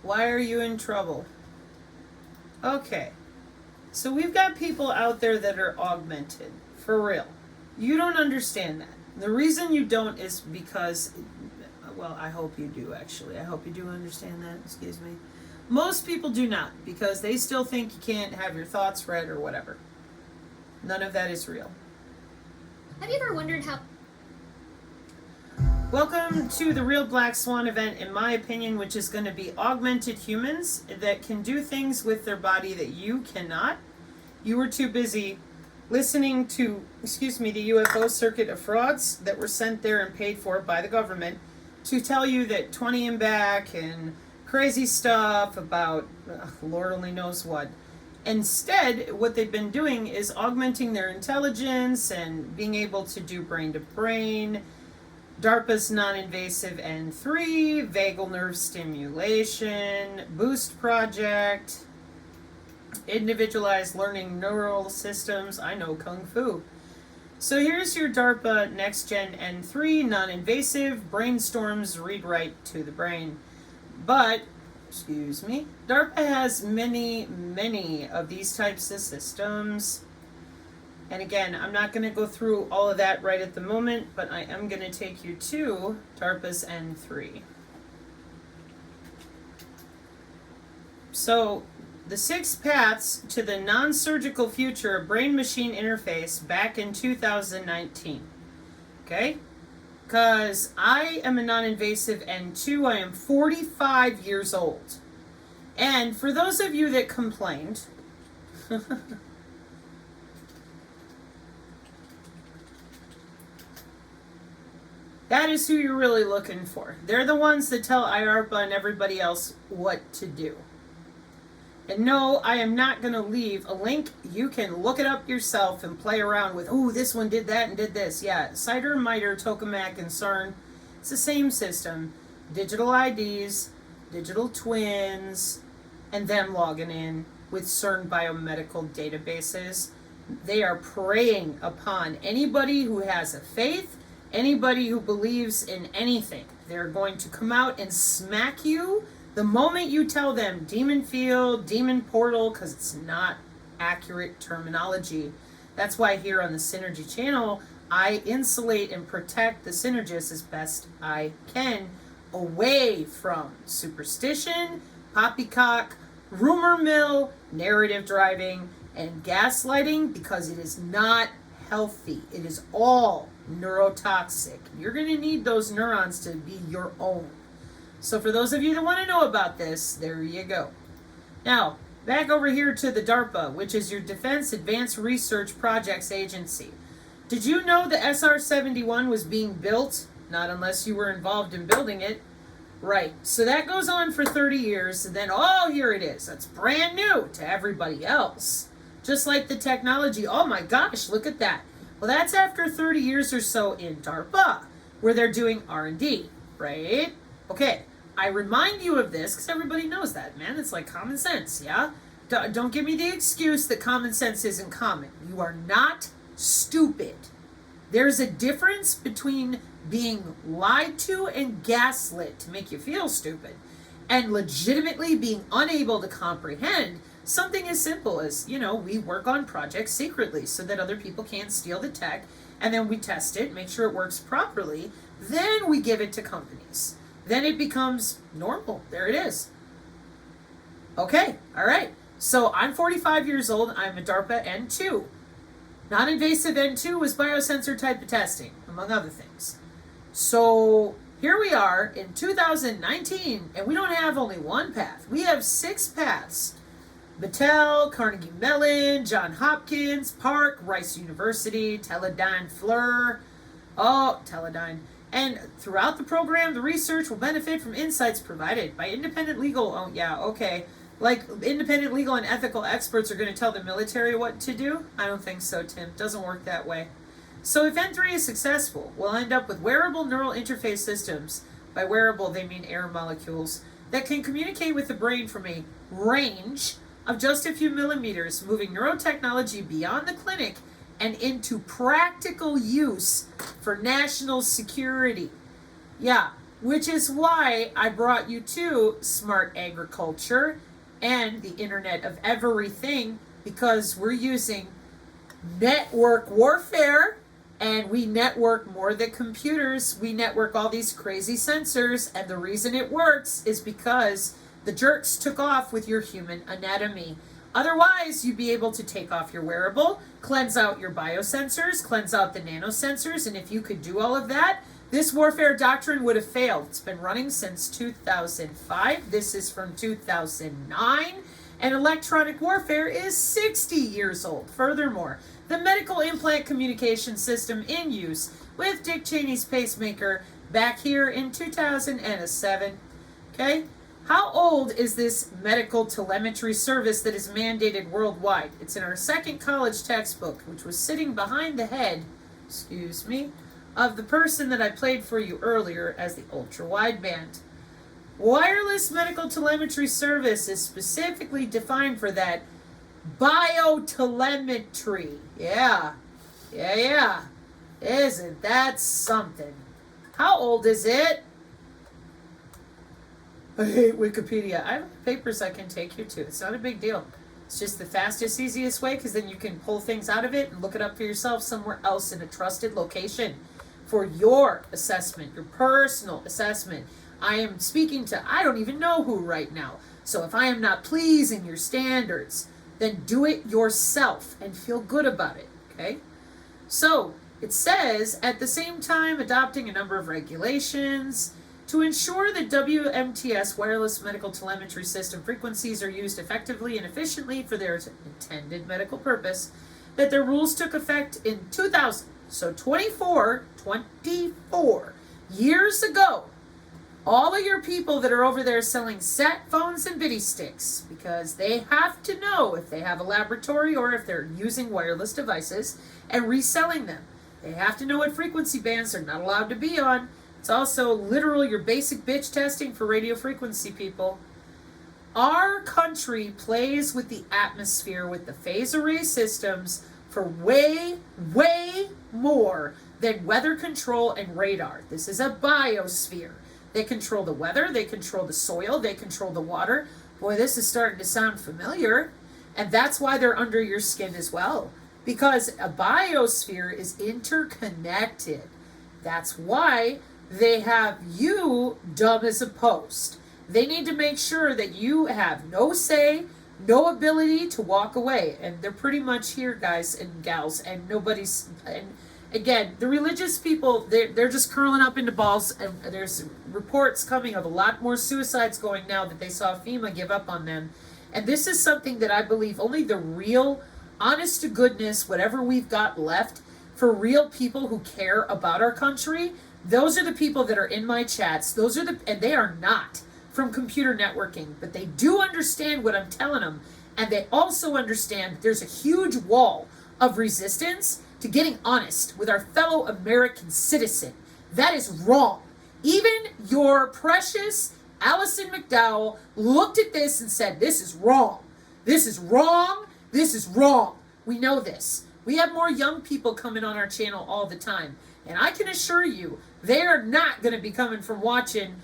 Why are you in trouble? Okay. So we've got people out there that are augmented. For real. You don't understand that. The reason you don't is because, well, I hope you do actually. I hope you do understand that. Excuse me. Most people do not, because they still think you can't have your thoughts read or whatever. None of that is real. Have you ever wondered how... Welcome to the Real Black Swan event, in my opinion, which is going to be augmented humans that can do things with their body that you cannot. You were too busy listening to, the UFO circuit of frauds that were sent there and paid for by the government to tell you that 20 and back and crazy stuff about Lord only knows what. Instead, what they've been doing is augmenting their intelligence and being able to do brain-to-brain, DARPA's non-invasive N3, vagal nerve stimulation, boost project, individualized learning neural systems. I know Kung Fu. So here's your DARPA Next Gen N3, non-invasive, brainstorms read-write to the brain. But, DARPA has many of these types of systems. And again, I'm not going to go through all of that right at the moment, but I am going to take you to DARPA's N3. So, the 6 paths to the non-surgical future of brain-machine interface back in 2019. Okay? Because I am a non-invasive N2, I am 45 years old. And for those of you that complained, that is who you're really looking for. They're the ones that tell IARPA and everybody else what to do. And no, I am not going to leave a link. You can look it up yourself and play around with, oh, this one did that and did this. Yeah, CIDR, MITRE, Tokamak, and CERN. It's the same system. Digital IDs, digital twins, and them logging in with CERN biomedical databases. They are preying upon anybody who has a faith, anybody who believes in anything. They're going to come out and smack you the moment you tell them demon field, demon portal, because it's not accurate terminology. That's why here on the Synergy channel, I insulate and protect the synergists as best I can away from superstition, poppycock, rumor mill, narrative driving, and gaslighting, because it is not healthy. It is all neurotoxic. You're going to need those neurons to be your own. So for those of you that want to know about this, there you go. Now, back over here to the DARPA, which is your Defense Advanced Research Projects Agency. Did you know the SR-71 was being built? Not unless you were involved in building it. Right. So that goes on for 30 years, and then, oh, here it is. That's brand new to everybody else. Just like the technology. Oh my gosh, look at that. Well, that's after 30 years or so in DARPA, where they're doing R&D, right? Okay. I remind you of this because everybody knows that, man. It's like common sense, yeah? Don't give me the excuse that common sense isn't common. You are not stupid. There's a difference between being lied to and gaslit to make you feel stupid and legitimately being unable to comprehend something as simple as, we work on projects secretly so that other people can't steal the tech, and then we test it, make sure it works properly, then we give it to companies. Then it becomes normal. There it is. Okay, all right. So I'm 45 years old. I'm a DARPA N2. Non-invasive N2 was biosensor type of testing, among other things. So here we are in 2019, and we don't have only one path. We have 6 paths. Battelle, Carnegie Mellon, Johns Hopkins, Park, Rice University, Teledyne FLIR. Oh, Teledyne. And throughout the program, the research will benefit from insights provided by independent legal... Oh, yeah, okay. Like, independent legal and ethical experts are going to tell the military what to do? I don't think so, Tim. Doesn't work that way. So if N3 is successful, we'll end up with wearable neural interface systems. By wearable, they mean air molecules that can communicate with the brain from a range of just a few millimeters, moving neurotechnology beyond the clinic and into practical use for national security. Yeah, which is why I brought you to smart agriculture and the Internet of Everything, because we're using network warfare, and we network more than computers. We network all these crazy sensors, and the reason it works is because the jerks took off with your human anatomy. Otherwise, you'd be able to take off your wearable, cleanse out your biosensors, cleanse out the nanosensors, and if you could do all of that, this warfare doctrine would have failed. It's been running since 2005. This is from 2009, and electronic warfare is 60 years old. Furthermore, the medical implant communication system in use with Dick Cheney's pacemaker back here in 2007. Okay? How old is this medical telemetry service that is mandated worldwide? It's in our second college textbook, which was sitting behind the head, of the person that I played for you earlier as the ultra-wideband. Wireless medical telemetry service is specifically defined for that biotelemetry. Yeah. Isn't that something? How old is it? I hate Wikipedia. I have papers I can take you to. It's not a big deal. It's just the fastest, easiest way, because then you can pull things out of it and look it up for yourself somewhere else in a trusted location for your assessment, your personal assessment. I am speaking to I don't even know who right now. So if I am not pleasing your standards, then do it yourself and feel good about it, okay? So it says, at the same time, adopting a number of regulations to ensure that WMTS wireless medical telemetry system frequencies are used effectively and efficiently for their intended medical purpose, that their rules took effect in 2000. So 24 years ago. All of your people that are over there selling sat phones and bitty sticks, because they have to know if they have a laboratory or if they're using wireless devices and reselling them. They have to know what frequency bands they're not allowed to be on. It's also literal your basic bitch testing for radio frequency people. Our country plays with the atmosphere with the phase array systems for way more than weather control and radar. This is a biosphere. They control the weather, they control the soil, they control the water. Boy, this is starting to sound familiar. And that's why they're under your skin as well. Because a biosphere is interconnected. That's why they have you dumb as a post. They need to make sure that you have no say, no ability to walk away. And they're pretty much here, guys and gals. And nobody's... And again, the religious people, they're just curling up into balls, and there's reports coming of a lot more suicides going now that they saw FEMA give up on them. And this is something that I believe only the real, honest to goodness, whatever we've got left, for real people who care about our country, those are the people that are in my chats. And they are not from computer networking, but they do understand what I'm telling them. And they also understand that there's a huge wall of resistance to getting honest with our fellow American citizen. That is wrong. Even your precious Allison McDowell looked at this and said, this is wrong. This is wrong. This is wrong. We know this. We have more young people coming on our channel all the time. And I can assure you, they are not going to be coming from watching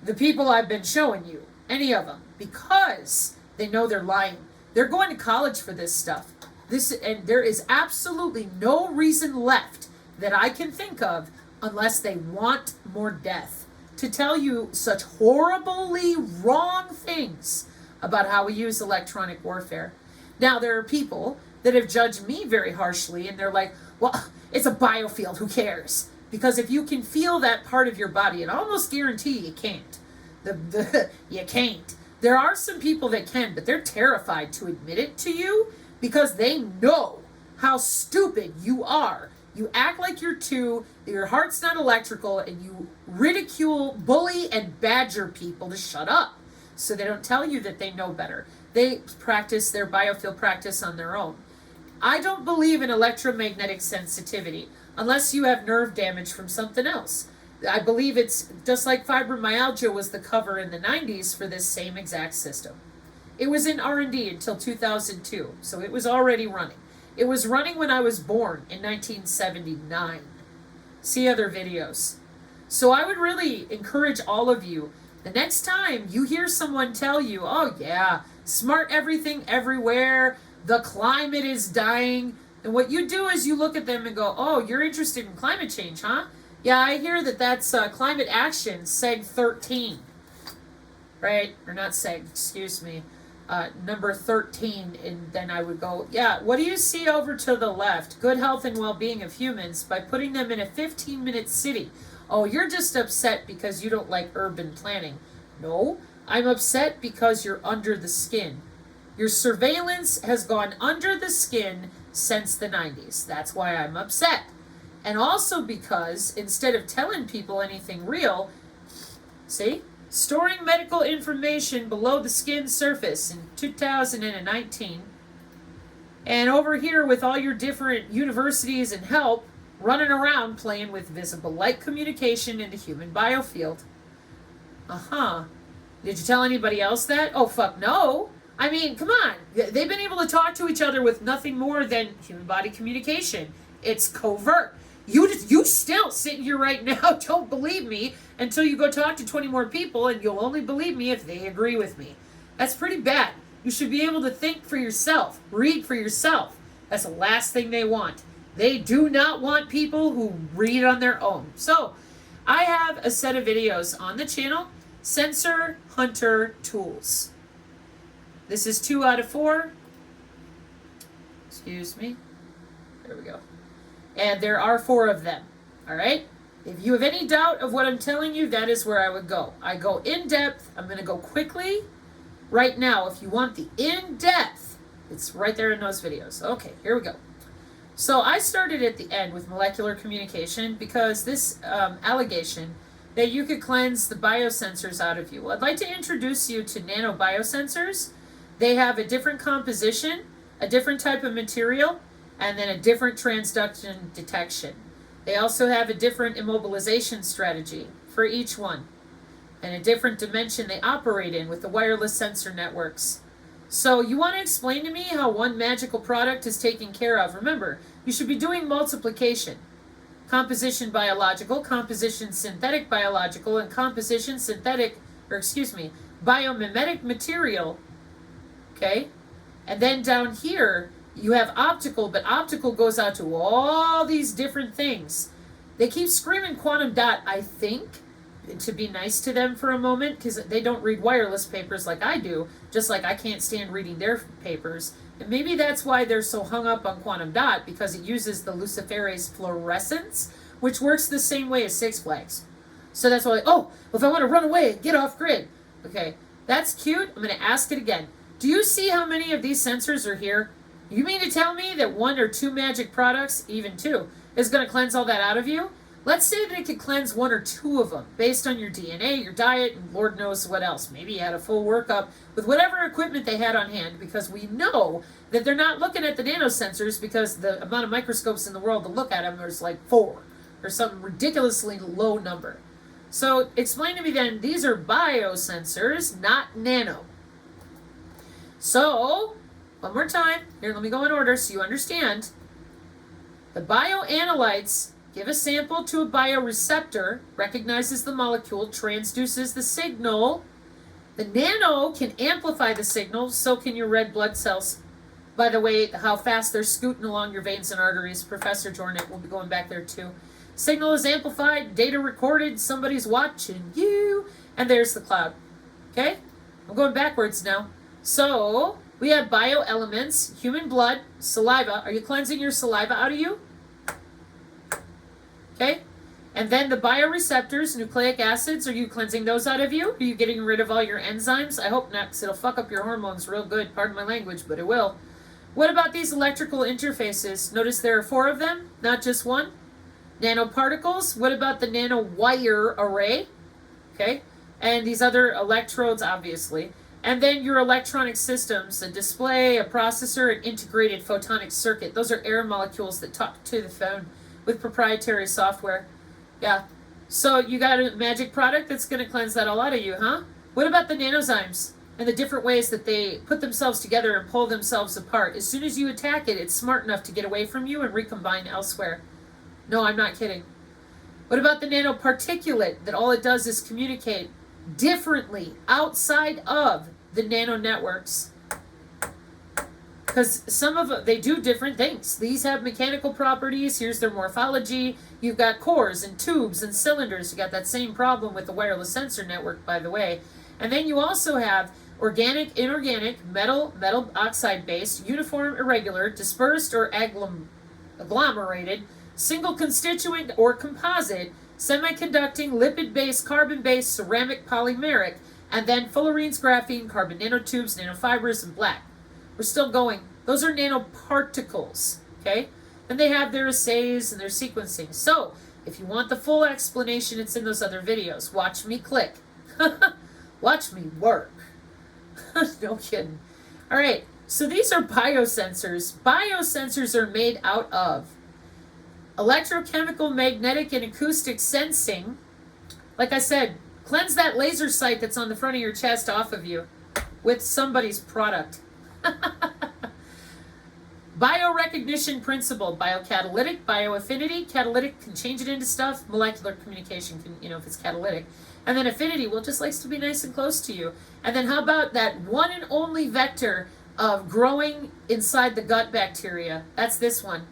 the people I've been showing you. Any of them. Because they know they're lying. They're going to college for this stuff. And there is absolutely no reason left that I can think of, unless they want more death, to tell you such horribly wrong things about how we use electronic warfare. Now, there are people that have judged me very harshly, and they're like, well, it's a biofield, who cares? Because if you can feel that part of your body, and I almost guarantee you can't. You can't. There are some people that can, but they're terrified to admit it to you, because they know how stupid you are. You act like you're two, your heart's not electrical, and you ridicule, bully, and badger people to shut up. So they don't tell you that they know better. They practice their biofield practice on their own. I don't believe in electromagnetic sensitivity unless you have nerve damage from something else. I believe it's just like fibromyalgia was the cover in the 90s for this same exact system. It was in R&D until 2002, so it was already running. It was running when I was born in 1979. See other videos. So I would really encourage all of you, the next time you hear someone tell you, oh yeah, smart everything everywhere, the climate is dying, and what you do is you look at them and go, oh, you're interested in climate change, huh? Yeah, I hear that's climate action, seg 13. Right? Or not seg, excuse me. Number 13, and then I would go, yeah, what do you see over to the left? Good health and well-being of humans by putting them in a 15-minute city. Oh, you're just upset because you don't like urban planning. No, I'm upset because you're under the skin. Your surveillance has gone under the skin since the 90s. That's why I'm upset. And also because instead of telling people anything real, see? Storing medical information below the skin surface in 2019. And over here with all your different universities and help running around playing with visible light communication in the human biofield. Did you tell anybody else that? Oh, fuck no. I mean, come on. They've been able to talk to each other with nothing more than human body communication. It's covert. You still sitting here right now don't believe me until you go talk to 20 more people, and you'll only believe me if they agree with me. That's pretty bad. You should be able to think for yourself, read for yourself. That's the last thing they want. They do not want people who read on their own. So, I have a set of videos on the channel, Sensor Hunter Tools. This is 2 out of 4. Excuse me. There we go. And there are 4 of them. All right? If you have any doubt of what I'm telling you, that is where I would go. I go in depth. I'm going to go quickly. Right now, if you want the in depth, it's right there in those videos. Okay, here we go. So I started at the end with molecular communication because this allegation that you could cleanse the biosensors out of you. Well, I'd like to introduce you to nano biosensors. They have a different composition, a different type of material, and then a different transduction detection. They also have a different immobilization strategy for each one, and a different dimension they operate in with the wireless sensor networks. So you want to explain to me how one magical product is taken care of. Remember, you should be doing multiplication. Composition biological, composition synthetic biological, and composition synthetic, biomimetic material. Okay? And then down here, you have optical, but optical goes out to all these different things. They keep screaming quantum dot, I think, to be nice to them for a moment, because they don't read wireless papers like I do, just like I can't stand reading their papers. And maybe that's why they're so hung up on quantum dot, because it uses the luciferase fluorescence, which works the same way as Six Flags. So that's why, if I want to run away, get off grid. Okay, that's cute. I'm going to ask it again. Do you see how many of these sensors are here? You mean to tell me that 1 or 2 magic products, even 2, is going to cleanse all that out of you? Let's say that it could cleanse 1 or 2 of them based on your DNA, your diet, and Lord knows what else. Maybe you had a full workup with whatever equipment they had on hand, because we know that they're not looking at the nanosensors because the amount of microscopes in the world to look at them is like 4 or some ridiculously low number. So explain to me then, these are biosensors, not nano. So, one more time. Here, let me go in order so you understand. The bioanalytes give a sample to a bioreceptor, recognizes the molecule, transduces the signal. The nano can amplify the signal, so can your red blood cells. By the way, how fast they're scooting along your veins and arteries, Professor Jornet will be going back there too. Signal is amplified, data recorded, somebody's watching you, and there's the cloud. Okay? I'm going backwards now. So, we have bioelements, human blood, saliva. Are you cleansing your saliva out of you? Okay? And then the bioreceptors, nucleic acids, are you cleansing those out of you? Are you getting rid of all your enzymes? I hope not, because it'll fuck up your hormones real good. Pardon my language, but it will. What about these electrical interfaces? Notice there are 4 of them, not just 1. Nanoparticles. What about the nanowire array? Okay? And these other electrodes, obviously. And then your electronic systems, a display, a processor, an integrated photonic circuit. Those are air molecules that talk to the phone with proprietary software. Yeah. So you got a magic product that's going to cleanse that all out of you, huh? What about the nanozymes and the different ways that they put themselves together and pull themselves apart? As soon as you attack it, it's smart enough to get away from you and recombine elsewhere. No, I'm not kidding. What about the nanoparticulate that all it does is communicate differently outside of the nano networks? Because some of them, they do different things. These have mechanical properties. Here's their morphology. You've got cores and tubes and cylinders. You got that same problem with the wireless sensor network, by the way. And then you also have organic, inorganic, metal oxide base, uniform, irregular, dispersed or agglomerated, single constituent or composite, semiconducting, lipid-based, carbon-based, ceramic, polymeric, and then fullerenes, graphene, carbon nanotubes, nanofibers, and black. We're still going. Those are nanoparticles, okay? And they have their assays and their sequencing. So, if you want the full explanation, it's in those other videos. Watch me click. Watch me work. No kidding. All right, so these are biosensors. Biosensors are made out of electrochemical, magnetic, and acoustic sensing. Like I said, cleanse that laser sight that's on the front of your chest off of you with somebody's product. Biorecognition principle, biocatalytic, bioaffinity. Catalytic can change it into stuff. Molecular communication can, if it's catalytic. And then affinity, well, it just likes to be nice and close to you. And then how about that one and only vector of growing inside the gut bacteria? That's this one.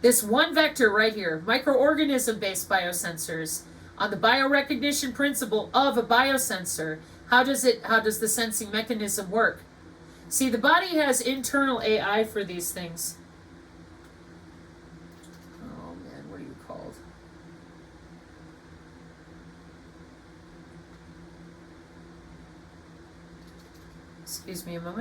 This one vector right here, microorganism-based biosensors. On the biorecognition principle of a biosensor, how does the sensing mechanism work? See, the body has internal AI for these things. Oh man, what are you called? Excuse me a moment.